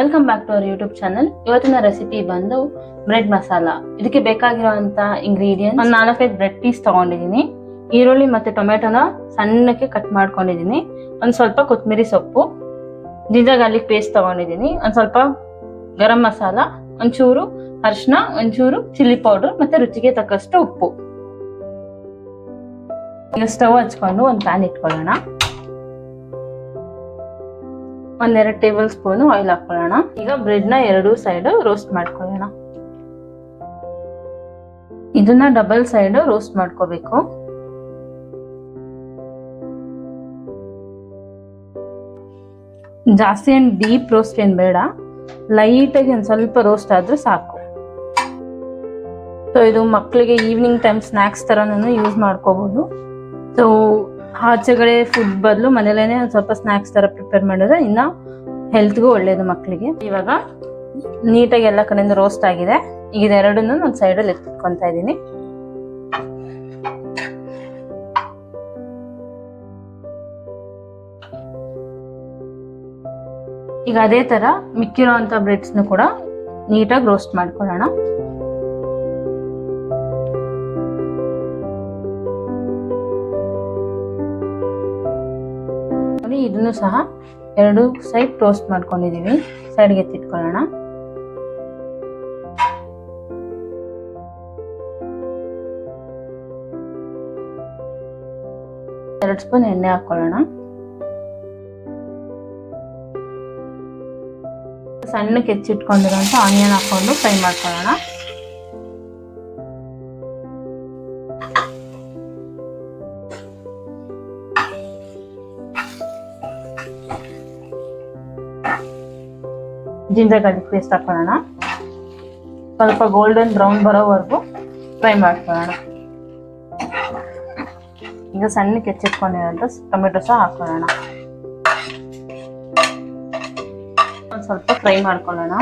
Welcome back to our YouTube channel. ಇವತ್ತಿನ recipe ಬಂದು bread masala. ಇದಕ್ಕೆ ಬೇಕಾಗಿರುವಂತ ಇಂಗ್ರೀಡಿಯೆಂಟ್ಸ್ ಒಂದು 4-5 ಬ್ರೆಡ್ ಪೀಸ್ ತಗೊಂಡಿದ್ದೀನಿ, ಈರುಳ್ಳಿ ಮತ್ತೆ ಟೊಮೆಟೊನ ಸಣ್ಣಕ್ಕೆ ಕಟ್ ಮಾಡ್ಕೊಂಡಿದ್ದೀನಿ, ಒಂದ್ ಸ್ವಲ್ಪ ಕೊತ್ತಂಬರಿ ಸೊಪ್ಪು, ಜಿಂಜರ್ ಗಾರ್ಲಿಕ್ ಪೇಸ್ಟ್ ತಗೊಂಡಿದ್ದೀನಿ, ಒಂದ್ ಸ್ವಲ್ಪ ಗರಂ ಮಸಾಲ, ಒಂಚೂರು ಅರಿಶಿನ, ಒಂಚೂರು ಚಿಲ್ಲಿ ಪೌಡರ್ ಮತ್ತೆ ರುಚಿಗೆ ತಕ್ಕಷ್ಟು ಉಪ್ಪು. ಈಗ ಸ್ಟವ್ ಹಚ್ಕೊಂಡು ಒಂದು ಪ್ಯಾನ್ ಇಟ್ಕೊಳ್ಳೋಣ. 1-2 ಟೇಬಲ್ ಸ್ಪೂನ್ ಆಯಿಲ್ ಹಾಕೊಳ್ಳೋಣ. ಈಗ ಬ್ರೆಡ್ ನ 2 ಸೈಡ್ ರೋಸ್ಟ್ ಮಾಡ್ಕೊಳ್ಳೋಣ. ಇದನ್ನ ಡಬಲ್ ಸೈಡ್ ರೋಸ್ಟ್ ಮಾಡ್ಕೋಬೇಕು. ಜಾಸ್ತಿ ಏನ್ ಡೀಪ್ ರೋಸ್ಟ್ ಏನ್ ಬೇಡ, ಲೈಟ್ ಆಗಿ ಒಂದ್ ಸ್ವಲ್ಪ ರೋಸ್ಟ್ ಆದ್ರೂ ಸಾಕು. ಸೊ ಇದು ಮಕ್ಕಳಿಗೆ ಈವ್ನಿಂಗ್ ಟೈಮ್ ಸ್ನಾಕ್ಸ್ ತರನು ಯೂಸ್ ಮಾಡ್ಕೋಬಹುದು. ಸೊ ಆಚೆಗಡೆ ಫುಡ್ ಬದಲು ಮನೇಲೇನೆ ಸ್ವಲ್ಪ ಸ್ನಾಕ್ಸ್ ತರ ಪ್ರಿಪೇರ್ ಮಾಡಿದ್ರೆ ಇನ್ನ ಹೆಲ್ತ್ಗೂ ಒಳ್ಳೇದು ಮಕ್ಕಳಿಗೆ. ಇವಾಗ ನೀಟಾಗಿ ಎಲ್ಲ ಕಡೆಯಿಂದ ರೋಸ್ಟ್ ಆಗಿದೆ. ಈಗ ಇದೆರಡನ್ನು ಒಂದು ಸೈಡಲ್ಲಿ ಎತ್ತಿಟ್ಕೊಂತ ಇದ್ದೀನಿ. ಈಗ ಅದೇ ತರ ಮಿಕ್ಕಿರೋ ಅಂತ ಬ್ರೆಡ್ಸ್ ಕೂಡ ನೀಟಾಗಿ ರೋಸ್ಟ್ ಮಾಡ್ಕೊಳ್ಳೋಣ. ಇದನ್ನು ಸಹ 2 ಸೈಡ್ ಟೋಸ್ಟ್ ಮಾಡ್ಕೊಂಡಿದೀವಿ, ಸೈಡ್ಗೆ ಎತ್ತಿಟ್ಕೊಳ್ಳೋಣ. ಎರಡು ಸ್ಪೂನ್ ಎಣ್ಣೆ ಹಾಕೊಳ್ಳೋಣ. ಸಣ್ಣಕ್ಕೆ ಹೆಚ್ಚಿಟ್ಕೊಂಡಿರುವಂತ ಆನಿಯನ್ ಹಾಕೊಂಡು ಫ್ರೈ ಮಾಡ್ಕೊಳ್ಳೋಣ. ಜಿಂಜರ್ ಗಾರ್ಲಿಕ್ ಪೇಸ್ಟ್ ಹಾಕೊಳ್ಳೋಣ. ಸ್ವಲ್ಪ ಗೋಲ್ಡನ್ ಬ್ರೌನ್ ಬರೋವರೆಗೂ ಫ್ರೈ ಮಾಡ್ಕೊಳ್ಳೋಣ. ಈಗ ಸಣ್ಣಕ್ಕೆ ಹೆಚ್ಚಿಟ್ಕೊಂಡಿರೋಂಥ ಟೊಮೆಟೊ ಸಹ ಹಾಕೊಳ್ಳೋಣ. ಒಂದು ಸ್ವಲ್ಪ ಫ್ರೈ ಮಾಡ್ಕೊಳ್ಳೋಣ.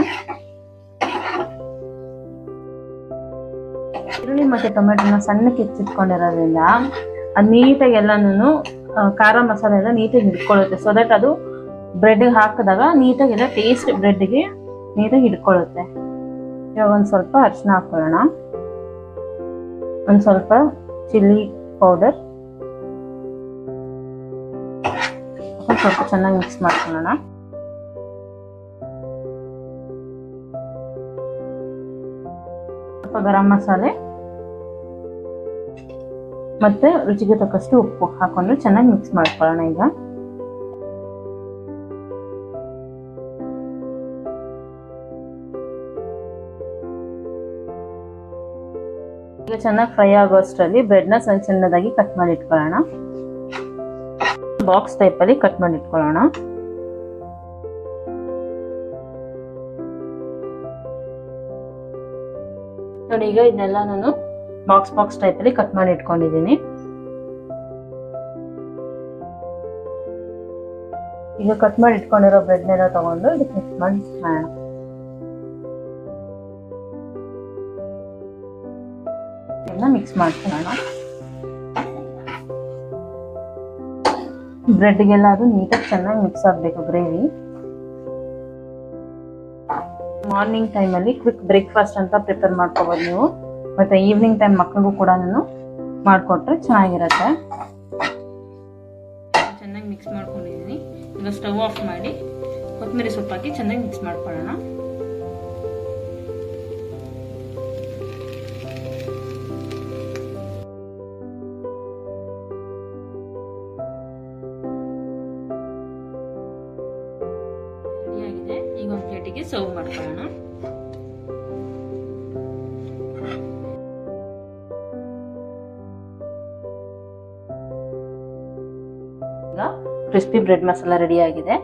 ಈರುಳ್ಳಿ ಮತ್ತೆ ಟೊಮೆಟೊನ ಸಣ್ಣಕ್ಕೆ ಹೆಚ್ಚಿಟ್ಕೊಂಡಿರೋದ್ರಿಂದ ಅದು ನೀಟಾಗಿ ಎಲ್ಲಾನು ಖಾರ ಮಸಾಲೆ ಎಲ್ಲ ನೀಟಾಗಿ ಹಿಡ್ಕೊಳ್ಳುತ್ತೆ. ಸೊ ದಟ್ ಅದು ಬ್ರೆಡ್ ಹಾಕಿದಾಗ ನೀಟಾಗಿ ಎಲ್ಲ ಟೇಸ್ಟ್ ಬ್ರೆಡ್ಗೆ ನೀಟಾಗಿ ಹಿಡ್ಕೊಳ್ಳುತ್ತೆ. ಇವಾಗ ಒಂದು ಸ್ವಲ್ಪ ಅರಿಶಿನ ಹಾಕೊಳ್ಳೋಣ, ಒಂದು ಸ್ವಲ್ಪ ಚಿಲ್ಲಿ ಪೌಡರ್, ಸ್ವಲ್ಪ ಚೆನ್ನಾಗಿ ಮಿಕ್ಸ್ ಮಾಡ್ಕೊಳ್ಳೋಣ. ಸ್ವಲ್ಪ ಗರಂ ಮಸಾಲೆ ಮತ್ತೆ ರುಚಿಗೆ ತಕ್ಕಷ್ಟು ಉಪ್ಪು ಹಾಕೊಂಡು ಚೆನ್ನಾಗಿ ಮಿಕ್ಸ್ ಮಾಡ್ಕೊಳ್ಳೋಣ. ಈಗ ಚೆನ್ನಾಗಿ ಫ್ರೈ ಆಗೋಷ್ಟರಲ್ಲಿ ಬ್ರೆಡ್ ನ ಸಣ್ಣ ಸಣ್ಣದಾಗಿ ಕಟ್ ಮಾಡಿ ಇಟ್ಕೊಳ್ಳೋಣ. ಬಾಕ್ಸ್ ಟೈಪ್ ಅಲ್ಲಿ ಕಟ್ ಮಾಡಿ ಇಟ್ಕೊಳ್ಳೋಣ. ನೋಡಿ, ಈಗ ಇದನ್ನೆಲ್ಲ ನಾನು ಬಾಕ್ಸ್ ಟೈಪ್ ಅಲ್ಲಿ ಕಟ್ ಮಾಡಿ ಇಟ್ಕೊಂಡಿದ್ದೀನಿ. ಈಗ ಕಟ್ ಮಾಡಿ ಇಟ್ಕೊಂಡಿರೋ ಬ್ರೆಡ್ ನೆಲ್ಲ ತಗೊಂಡು ಇದಕ್ಕೆ ಮಿಕ್ಸ್ ಮಾಡಿ ಮಾಡೋಣ. ಮಿಕ್ಸ್ ಮಾಡ್ಕೊಳ್ಳೋಣ. ಬ್ರೆಡ್ಗೆಲ್ಲ ಅದು ನೀಟಾಗಿ ಚೆನ್ನಾಗಿ ಮಿಕ್ಸ್ ಆಗಬೇಕು ಗ್ರೇವಿ. ಮಾರ್ನಿಂಗ್ ಟೈಮಲ್ಲಿ ಕ್ವಿಕ್ ಬ್ರೇಕ್ಫಾಸ್ಟ್ ಅಂತ ಪ್ರಿಪೇರ್ ಮಾಡ್ಕೋಬೋದು ನೀವು, ಮತ್ತೆ ಈವ್ನಿಂಗ್ ಟೈಮ್ ಮಕ್ಕಳಿಗೂ ಕೂಡ ಮಾಡಿಕೊಟ್ರೆ ಚೆನ್ನಾಗಿರುತ್ತೆ. ಚೆನ್ನಾಗಿ ಮಿಕ್ಸ್ ಮಾಡ್ಕೊಂಡಿದ್ದೀನಿ. ಈಗ ಸ್ಟವ್ ಆಫ್ ಮಾಡಿ ಕೊತ್ತಂಬರಿ ಸೊಪ್ಪು ಹಾಕಿ ಚೆನ್ನಾಗಿ ಮಿಕ್ಸ್ ಮಾಡ್ಕೊಳ್ಳೋಣ. ಈಗ ಒಂದು ಪ್ಲೇಟಿಗೆ ಸರ್ವ್ ಮಾಡ್ಕೊಳ್ಳೋಣ. ಈಗ ಕ್ರಿಸ್ಪಿ ಬ್ರೆಡ್ ಮಸಾಲ ರೆಡಿ ಆಗಿದೆ.